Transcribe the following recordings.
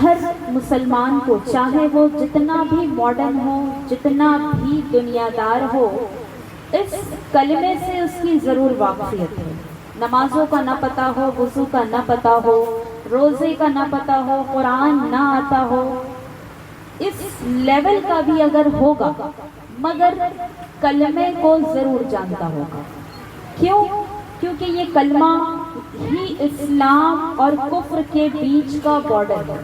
ہر مسلمان کو چاہے وہ جتنا بھی ماڈرن ہو، جتنا بھی دنیا دار ہو، اس کلمے سے اس کی ضرور واقفیت ہے۔ نمازوں کا نہ پتہ ہو، وضو کا نہ پتہ ہو، روزے کا نہ پتہ ہو، قرآن نہ آتا ہو، اس لیول کا بھی اگر ہوگا مگر کلمے کو ضرور جانتا ہوگا۔ کیوں؟ کیونکہ یہ کلمہ ہی اسلام اور کفر کے بیچ کا بارڈر ہے۔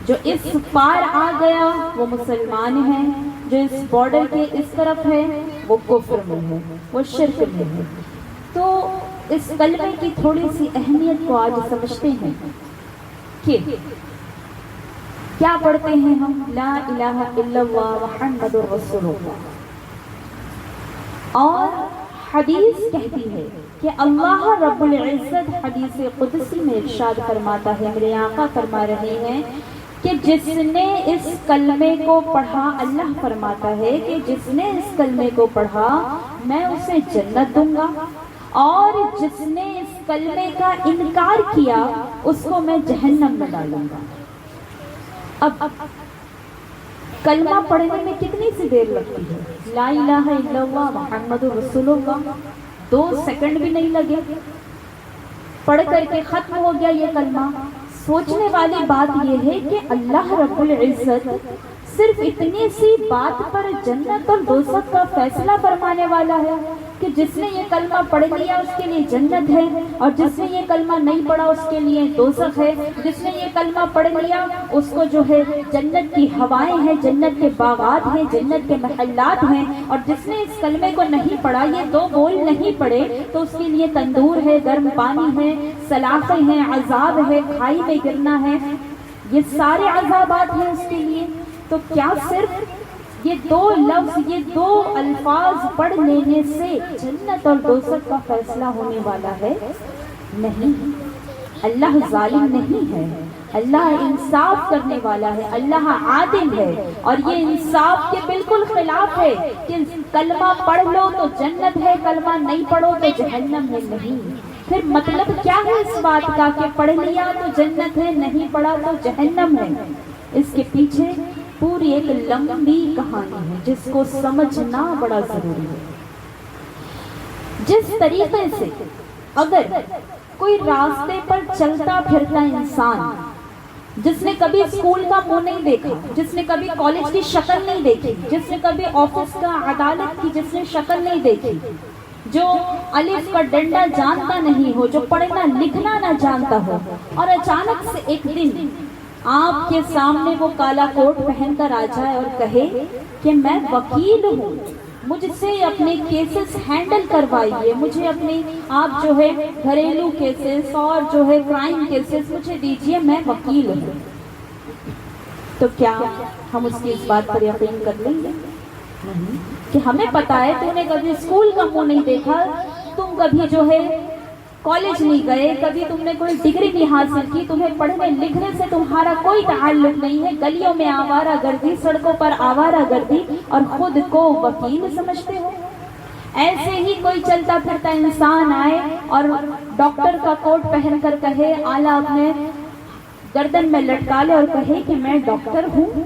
جو اس پار آ گیا وہ مسلمان ہے، جو اس بارڈر کے اس طرف ہے وہ کفر میں ہے، وہ شرک میں ہے۔ تو اس کلمے کی تھوڑی سی اہمیت کو آج سمجھتے ہیں کہ کیا پڑھتے ہیں ہم؟ لا الہ الا اللہ محمد رسول اللہ۔ اور حدیث کہتی ہے کہ اللہ رب العزت حدیث قدسی میں ارشاد فرماتا ہے، میرے آقا فرما رہے ہیں کہ جس نے اس کلمے کو پڑھا، اللہ فرماتا ہے کہ جس نے اس کلمے کو پڑھا میں اسے جنت دوں گا، اور جس نے اس کلمے کا انکار کیا اس کو میں جہنم میں ڈالوں گا۔ اب کلمہ پڑھنے میں کتنی سی دیر لگتی ہے؟ لا الہ الا اللہ محمد رسول اللہ، 2 سیکنڈ بھی نہیں لگے، پڑھ کر کے ختم ہو گیا یہ کلمہ۔ سوچنے والی بات یہ ہے کہ اللہ رب العزت صرف اتنی سی بات پر جنت اور دوزخ کا فیصلہ فرمانے والا ہے کہ جس نے یہ کلمہ پڑھ لیا اس کے لیے جنت ہے، اور جس نے یہ کلمہ نہیں پڑھا اس کے لیے دوزخ ہے۔ جس نے یہ کلمہ پڑھ لیا اس کو جو ہے جنت کی ہوائیں ہیں، جنت کے باغات ہیں، جنت کے محلات ہیں، اور جس نے اس کلمے کو نہیں پڑھا، یہ 2 بول نہیں پڑھے، تو اس کے لیے تندور ہے، گرم پانی ہے، سلاخیں ہیں، عذاب ہے، کھائی میں گرنا ہے، یہ سارے عذابات ہیں اس کے لیے۔ تو کیا صرف یہ 2 لفظ، یہ 2 الفاظ پڑھ لینے سے جنت اور دوزخ کا فیصلہ ہونے والا ہے؟ نہیں، اللہ ظالم نہیں ہے، اللہ انصاف کرنے والا ہے، اللہ عادل ہے، اور یہ انصاف کے بالکل خلاف ہے کہ کلمہ پڑھ لو تو جنت ہے، کلمہ نہیں پڑھو تو جہنم ہے۔ نہیں، پھر مطلب کیا ہے اس بات کا کہ پڑھ لیا تو جنت ہے، نہیں پڑھا تو جہنم ہے؟ اس کے پیچھے پوری ایک لمبی کہانی ہے جس کو سمجھنا بڑا ضروری ہے۔ جس طریقے سے اگر کوئی راستے پر چلتا پھرتا انسان جس نے کبھی اسکول کا منہ نہیں دیکھا، جس نے کبھی کالج کی شکل نہیں دیکھی، جس نے کبھی آفس کا عدالت کی جس نے شکل نہیں دیکھی، جو الف کا ڈنڈا جانتا نہیں ہو، جو پڑھنا لکھنا نہ جانتا ہو، اور اچانک سے ایک دن آپ کے سامنے وہ کالا کوٹ پہن کر آ جائے اور کہے کہ میں وکیل ہوں، مجھ سے اپنے کیسز ہینڈل کروائیے، مجھے اپنے آپ جو ہے گھریلو کیسز اور جو ہے کرائم کیسز مجھے دیجیے، میں وکیل ہوں، تو کیا ہم اس کی اس بات پر یقین کر لیں گے؟ نہیں، کہ ہمیں پتا ہے تم نے کبھی اسکول کا منہ نہیں دیکھا، تم کبھی جو ہے کالج نہیں گئے، کبھی تم نے کوئی ڈگری نہیں حاصل کی، تمہیں پڑھنے لکھنے سے تمہارا کوئی تعلق نہیں ہے، گلیوں میں آوارہ گردی، سڑکوں پر آوارہ گردی، اور خود کو وکیل سمجھتے ہو۔ ایسے ہی کوئی چلتا پھرتا انسان آئے اور ڈاکٹر کا کوٹ پہن کر کہے، آلہ اپنے گردن میں لٹکا لے اور کہے کہ میں ڈاکٹر ہوں،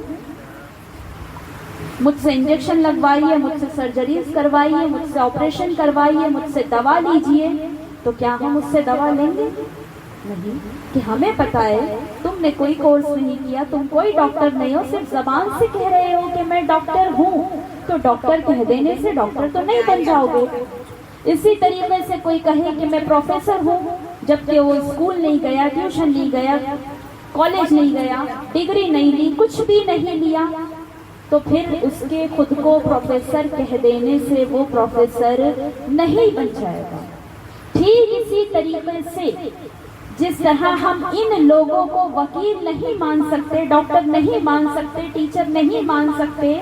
مجھ سے انجیکشن لگوائیے، مجھ سے سرجریز کروائیے، مجھ سے آپریشن کروائیے، مجھ سے دوا لیجئے، تو کیا ہم اس سے دوا لیں گے؟ نہیں، کہ ہمیں پتا ہے تم نے کوئی کورس نہیں کیا، تم کوئی ڈاکٹر نہیں ہو، صرف زبان سے کہہ رہے ہو کہ میں ڈاکٹر ہوں، تو ڈاکٹر کہہ دینے سے ڈاکٹر تو نہیں بن جاؤ گے۔ اسی طریقے سے کوئی کہے کہ میں پروفیسر ہوں، جبکہ وہ اسکول نہیں گیا، ٹیوشن نہیں گیا، کالج نہیں گیا، ڈگری نہیں لی، کچھ بھی نہیں لیا، تو پھر اس کے خود کو پروفیسر کہہ دینے سے وہ پروفیسر نہیں بن جائے گا۔ ٹھیک اسی طریقے سے جس طرح ہم ان لوگوں کو وکیل نہیں مان سکتے، ڈاکٹر نہیں مان سکتے، ٹیچر نہیں مان سکتے،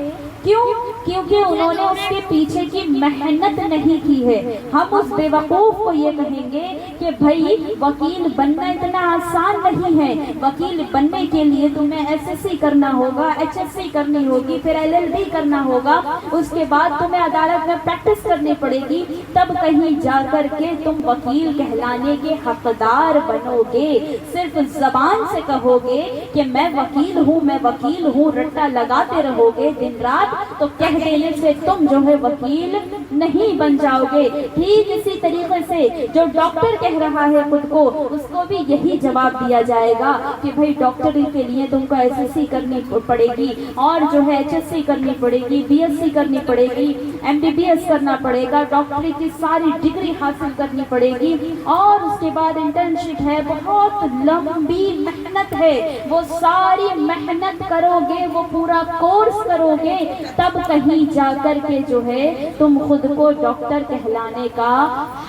کیوں کیونکہ انہوں نے اس کے پیچھے کی محنت نہیں کی ہے۔ ہم اس بے وقوف کو یہ کہیں گے کہ بھائی وکیل بننا اتنا آسان نہیں ہے، وکیل بننے کے لیے تمہیں SSC کرنا ہوگا، HSC کرنی ہوگی، پھر LLB کرنا ہوگا، اس کے بعد تمہیں عدالت میں پریکٹس کرنی پڑے گی، تب کہیں جا کر کے تم وکیل کہلانے کے حقدار بنو گے۔ صرف زبان سے کہو گے کہ میں وکیل ہوں، میں وکیل ہوں، رٹا لگاتے رہو گے دن رات، تو کہہ دینے سے تم جو ہے وکیل نہیں بن جاؤ گے۔ ٹھیک اسی طریقے سے جو ڈاکٹر کہہ رہا ہے خود کو، اس کو بھی یہی جواب دیا جائے گا کہ بھائی ڈاکٹری کے لیے تم کو SSC کرنی پڑے گی، اور جو ہے HSC کرنی پڑے گی، BSc کرنی پڑے گی، MBBS کرنا پڑے گا، ڈاکٹری کی ساری ڈگری حاصل کرنی پڑے گی، اور اس کے بعد انٹرنشپ ہے، بہت لمبی محنت ہے، وہ ساری محنت کرو گے، وہ پورا کورس کرو گے، تب کہیں جا کر کے جو ہے تم خود کو ڈاکٹر کہلانے کا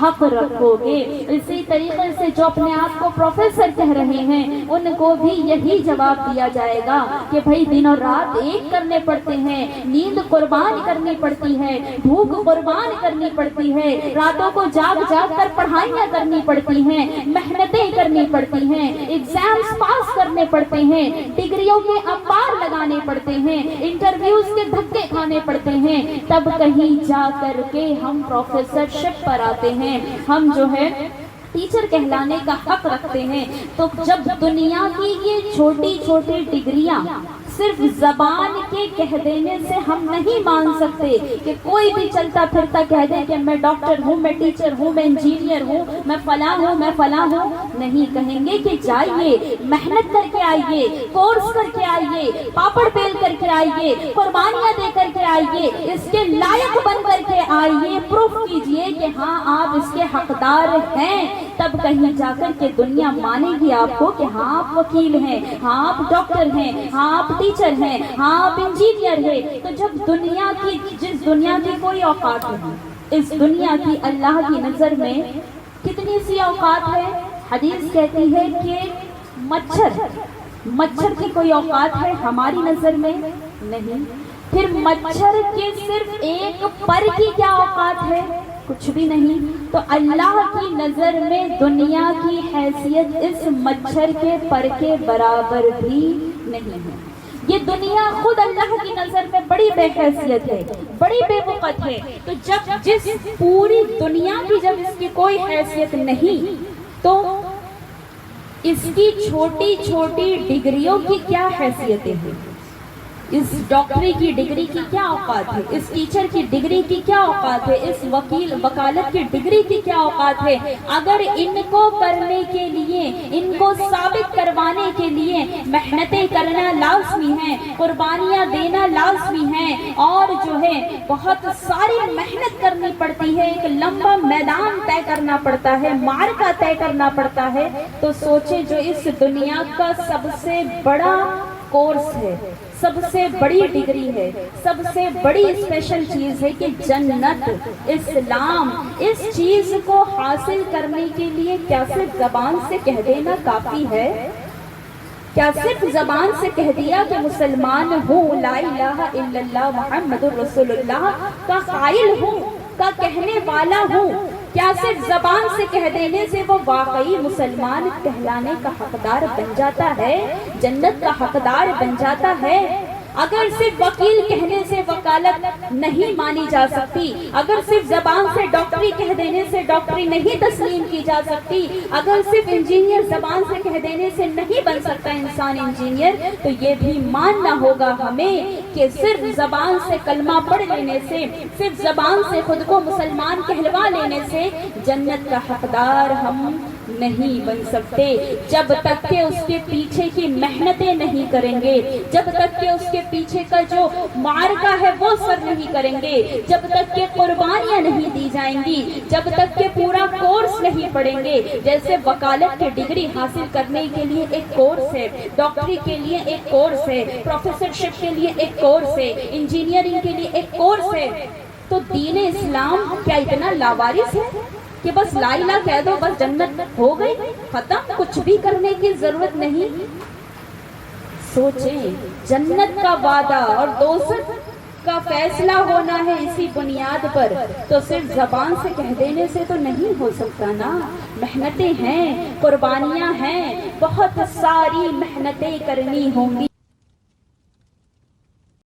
حق رکھو گے۔ اسی طریقے سے جو اپنے آپ کو پروفیسر کہہ رہے ہیں، ان کو بھی یہی جواب دیا جائے گا کہ بھائی دن اور رات ایک کرنے پڑتے ہیں، نیند قربان کرنی پڑتی ہے، بھوک قربان کرنی پڑتی ہے، راتوں کو جاگ جاگ کر پڑھائیاں کرنی پڑتی ہیں، محنتیں کرنی پڑتی ہیں، ایگزامز پاس کرنے پڑتے ہیں، ڈگریوں کے انبار لگانے پڑتے ہیں، انٹرویوز کے دھکے کھانے پڑتے ہیں، تب کہیں جا کر کے ہم پروفیسرشپ پر آتے ہیں، ہم جو ہے ٹیچر کہلانے کا حق رکھتے ہیں۔ تو جب دنیا کی یہ چھوٹی چھوٹی ڈگریاں صرف زبان کے کہہ دینے سے ہم نہیں مان سکتے کہ کوئی بھی چلتا پھرتا کہہ دے کہ میں ڈاکٹر ہوں، میں ٹیچر ہوں، میں انجینئر ہوں، میں فلاں ہوں، میں فلاں ہوں، نہیں، کہیں گے کہ جائیے، محنت کر کے آئیے، کورس کر کے آئیے، پاپڑ بیل کر کے آئیے، قربانیاں دے کر کے آئیے، اس کے لائق بن کر کے آئیے، پروف کیجئے کہ ہاں آپ اس کے حقدار ہیں، تب کہیں جا کر کے دنیا مانے گی آپ کو کہ ہاں آپ وکیل ہیں، ہاں آپ ڈاکٹر ہیں، ہاں آپ ٹیچر ہیں، ہاں آپ انجینئر ہیں۔ تو جب دنیا کی، جس دنیا کی کوئی اوقات نہیں، اس دنیا کی اللہ کی نظر میں کتنی سی اوقات ہے؟ حدیث کہتی ہے کہ مچھر کی کوئی اوقات ہے ہماری نظر میں نہیں، پھر مچھر کے صرف ایک پر کی کیا اوقات ہے؟ کچھ بھی نہیں۔ تو اللہ کی نظر میں دنیا کی حیثیت اس مچھر کے پر کے برابر بھی نہیں ہے۔ یہ دنیا خود اللہ کی نظر میں بڑی بے حیثیت ہے، بڑی بے وقت ہے۔ تو جب جس پوری دنیا کی جب اس کی کوئی حیثیت نہیں، تو اس کی چھوٹی چھوٹی ڈگریوں کی کیا حیثیتیں ہیں؟ اس ڈاکٹری کی ڈگری کی کیا اوقات ہے؟ اس ٹیچر کی ڈگری کی کیا اوقات ہے؟ اس وکالت کی ڈگری کی کیا اوقات ہے؟ اگر ان کو کرنے کے لیے، ان کو ثابت کروانے کے لیے محنتیں کرنا لازمی ہیں، قربانیاں دینا لازمی ہیں، اور جو ہے بہت ساری محنت کرنی پڑتی ہے، ایک لمبا میدان طے کرنا پڑتا ہے، معرکہ طے کرنا پڑتا ہے، تو سوچے جو اس دنیا کا سب سے بڑا کورس ہے، سب سے بڑی ڈگری ہے، سب سے بڑی اسپیشل چیز ہے کہ جنت، اسلام، اس چیز کو حاصل کرنے کے لیے کیا صرف زبان سے کہہ دینا کافی ہے؟ کیا صرف زبان سے کہہ دیا کہ مسلمان ہوں، لا الہ الا اللہ محمد رسول اللہ کا قائل ہوں، کا کہنے والا ہوں، کیا صرف زبان سے کہہ دینے سے وہ واقعی مسلمان کہلانے کا حقدار بن جاتا ہے، جنت کا حقدار بن جاتا ہے؟ اگر صرف وکیل کہنے سے وکالت نہیں مانی جا سکتی، اگر صرف زبان سے ڈاکٹری کہہ دینے سے ڈاکٹری نہیں تسلیم کی جا سکتی، اگر صرف انجینئر زبان سے کہہ دینے سے نہیں بن سکتا انسان انجینئر، تو یہ بھی ماننا ہوگا ہمیں کہ صرف زبان سے کلمہ پڑھ لینے سے، صرف زبان سے خود کو مسلمان کہلوا لینے سے جنت کا حقدار ہم نہیں بن سکتے، جب تک کہ اس کے پیچھے کی محنتیں نہیں کریں گے، جب تک کہ اس کے پیچھے کا جو معرکہ ہے وہ سر نہیں کریں گے، جب تک کہ قربانیاں نہیں دی جائیں گی، جب تک کہ پورا کورس نہیں پڑھیں گے۔ جیسے وکالت کی ڈگری حاصل کرنے کے لیے ایک کورس ہے، ڈاکٹری کے لیے ایک کورس ہے، پروفیسرشپ کے لیے ایک کورس ہے، انجینئرنگ کے لیے ایک کورس ہے، تو دین اسلام کیا اتنا لاوارث ہے کہ بس لا الہ کہہ دو بس جنت ہو گئی، ختم، کچھ بھی کرنے کی ضرورت نہیں؟ سوچیں، جنت کا وعدہ اور دوزخ کا فیصلہ ہونا ہے اسی بنیاد پر، تو صرف زبان سے کہہ دینے سے تو نہیں ہو سکتا نا۔ محنتیں ہیں، قربانیاں ہیں، بہت ساری محنتیں کرنی ہوں گی۔